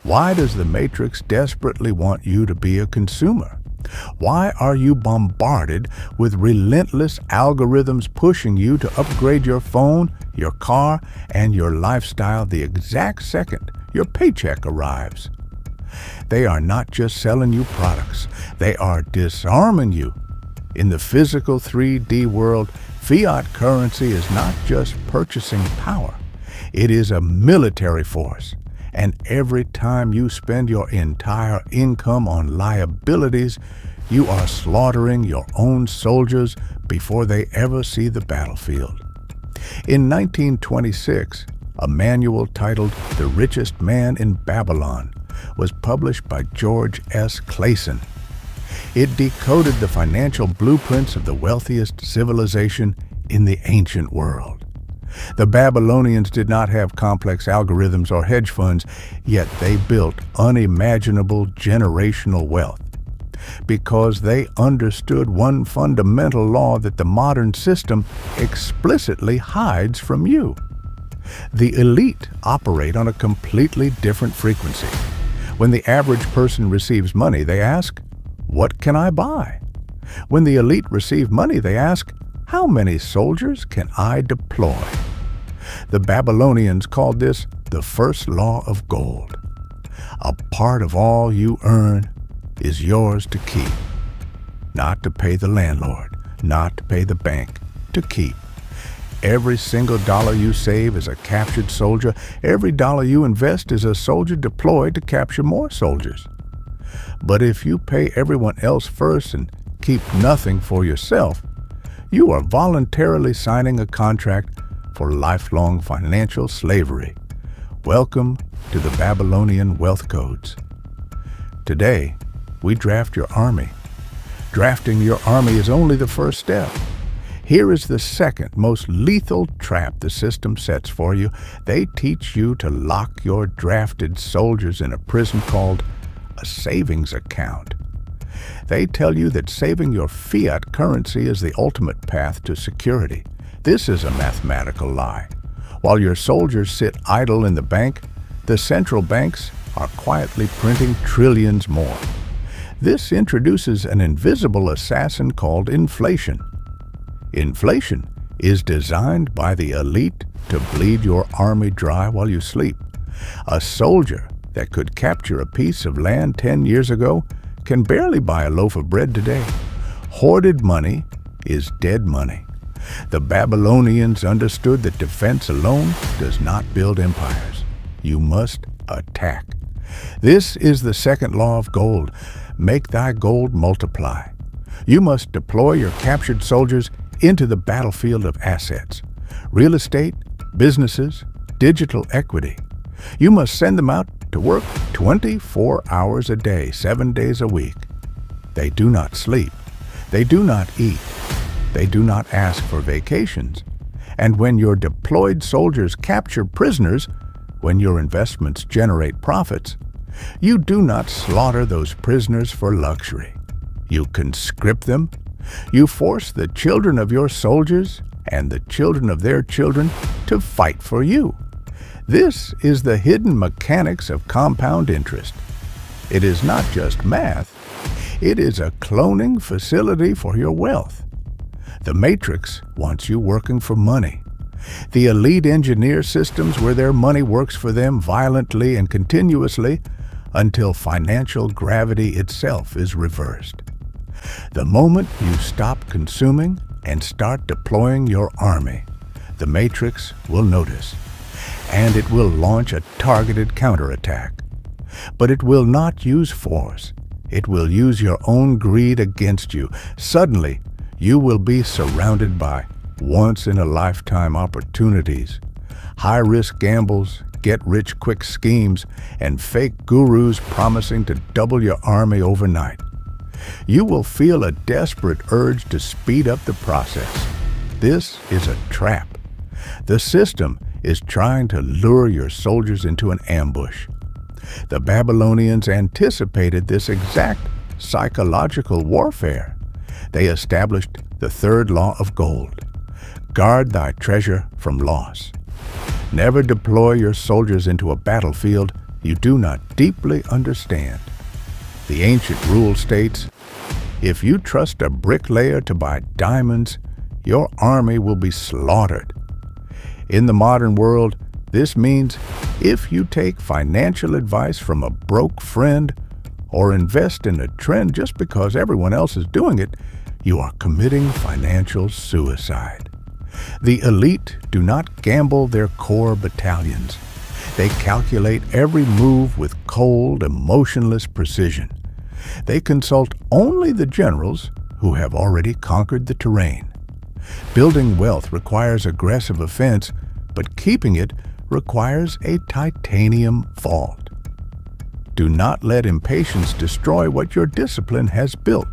Why does the Matrix desperately want you to be a consumer? Why are you bombarded with relentless algorithms pushing you to upgrade your phone, your car, and your lifestyle the exact second your paycheck arrives? They are not just selling you products, they are disarming you. In the physical 3D world, fiat currency is not just purchasing power, it is a military force. And every time you spend your entire income on liabilities, you are slaughtering your own soldiers before they ever see the battlefield. In 1926, a manual titled The Richest Man in Babylon was published by George S. Clason. It decoded the financial blueprints of the wealthiest civilization in the ancient world. The Babylonians did not have complex algorithms or hedge funds, yet they built unimaginable generational wealth because they understood one fundamental law that the modern system explicitly hides from you. The elite operate on a completely different frequency. When the average person receives money, they ask, "What can I buy?" When the elite receive money, they ask, "How many soldiers can I deploy?" The Babylonians called this the first law of gold. A part of all you earn is yours to keep. Not to pay the landlord, not to pay the bank, to keep. Every single dollar you save is a captured soldier. Every dollar you invest is a soldier deployed to capture more soldiers. But if you pay everyone else first and keep nothing for yourself, you are voluntarily signing a contract for lifelong financial slavery. Welcome to the Babylonian Wealth Codes. Today, we draft your army. Drafting your army is only the first step. Here is the second most lethal trap the system sets for you. They teach you to lock your drafted soldiers in a prison called a savings account. They tell you that saving your fiat currency is the ultimate path to security. This is a mathematical lie. While your soldiers sit idle in the bank, the central banks are quietly printing trillions more. This introduces an invisible assassin called inflation. Inflation is designed by the elite to bleed your army dry while you sleep. A soldier that could capture a piece of land 10 years ago can barely buy a loaf of bread today. Hoarded money is dead money. The Babylonians understood that defense alone does not build empires. You must attack. This is the second law of gold. Make thy gold multiply. You must deploy your captured soldiers into the battlefield of assets. Real estate, businesses, digital equity. You must send them out to work 24 hours a day, 7 days a week. They do not sleep. They do not eat. They do not ask for vacations. And when your deployed soldiers capture prisoners, when your investments generate profits, you do not slaughter those prisoners for luxury. You conscript them. You force the children of your soldiers and the children of their children to fight for you. This is the hidden mechanics of compound interest. It is not just math. It is a cloning facility for your wealth. The Matrix wants you working for money. The elite engineer systems where their money works for them violently and continuously until financial gravity itself is reversed. The moment you stop consuming and start deploying your army, the Matrix will notice, and it will launch a targeted counterattack. But it will not use force. It will use your own greed against you. Suddenly, you will be surrounded by once-in-a-lifetime opportunities, high-risk gambles, get-rich-quick schemes, and fake gurus promising to double your army overnight. You will feel a desperate urge to speed up the process. This is a trap. The system is trying to lure your soldiers into an ambush. The Babylonians anticipated this exact psychological warfare. They established the third law of gold. Guard thy treasure from loss. Never deploy your soldiers into a battlefield you do not deeply understand. The ancient rule states, if you trust a bricklayer to buy diamonds, your army will be slaughtered. In the modern world, this means if you take financial advice from a broke friend or invest in a trend just because everyone else is doing it, you are committing financial suicide. The elite do not gamble their core battalions. They calculate every move with cold, emotionless precision. They consult only the generals who have already conquered the terrain. Building wealth requires aggressive offense, but keeping it requires a titanium vault. Do not let impatience destroy what your discipline has built.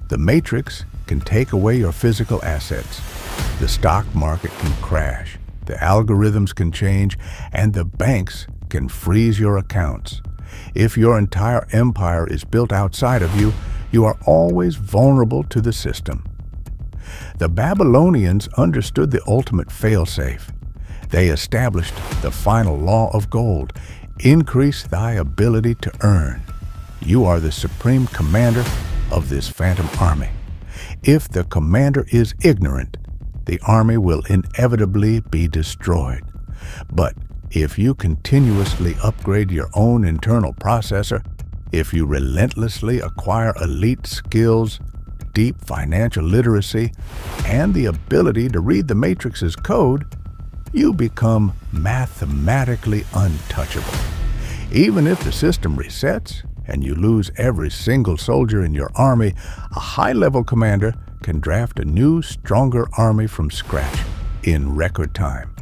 The matrix can take away your physical assets. The stock market can crash, the algorithms can change, and the banks can freeze your accounts. If your entire empire is built outside of you, you are always vulnerable to the system. The Babylonians understood the ultimate failsafe. They established the final law of gold: increase thy ability to earn. You are the supreme commander of this phantom army. If the commander is ignorant, the army will inevitably be destroyed. But if you continuously upgrade your own internal processor, if you relentlessly acquire elite skills, deep financial literacy, and the ability to read the matrix's code, you become mathematically untouchable. Even if the system resets and you lose every single soldier in your army, a high-level commander can draft a new, stronger army from scratch in record time.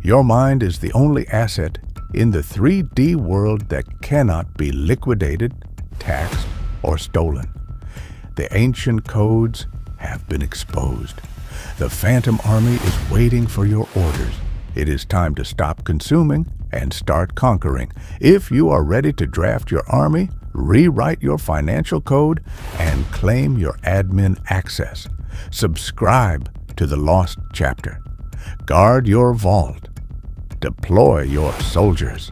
Your mind is the only asset in the 3D world that cannot be liquidated, taxed, or stolen. The ancient codes have been exposed. The phantom army is waiting for your orders. It is time to stop consuming and start conquering. If you are ready to draft your army, rewrite your financial code, and claim your admin access, subscribe to the Lost Chapter. Guard your vault. Deploy your soldiers.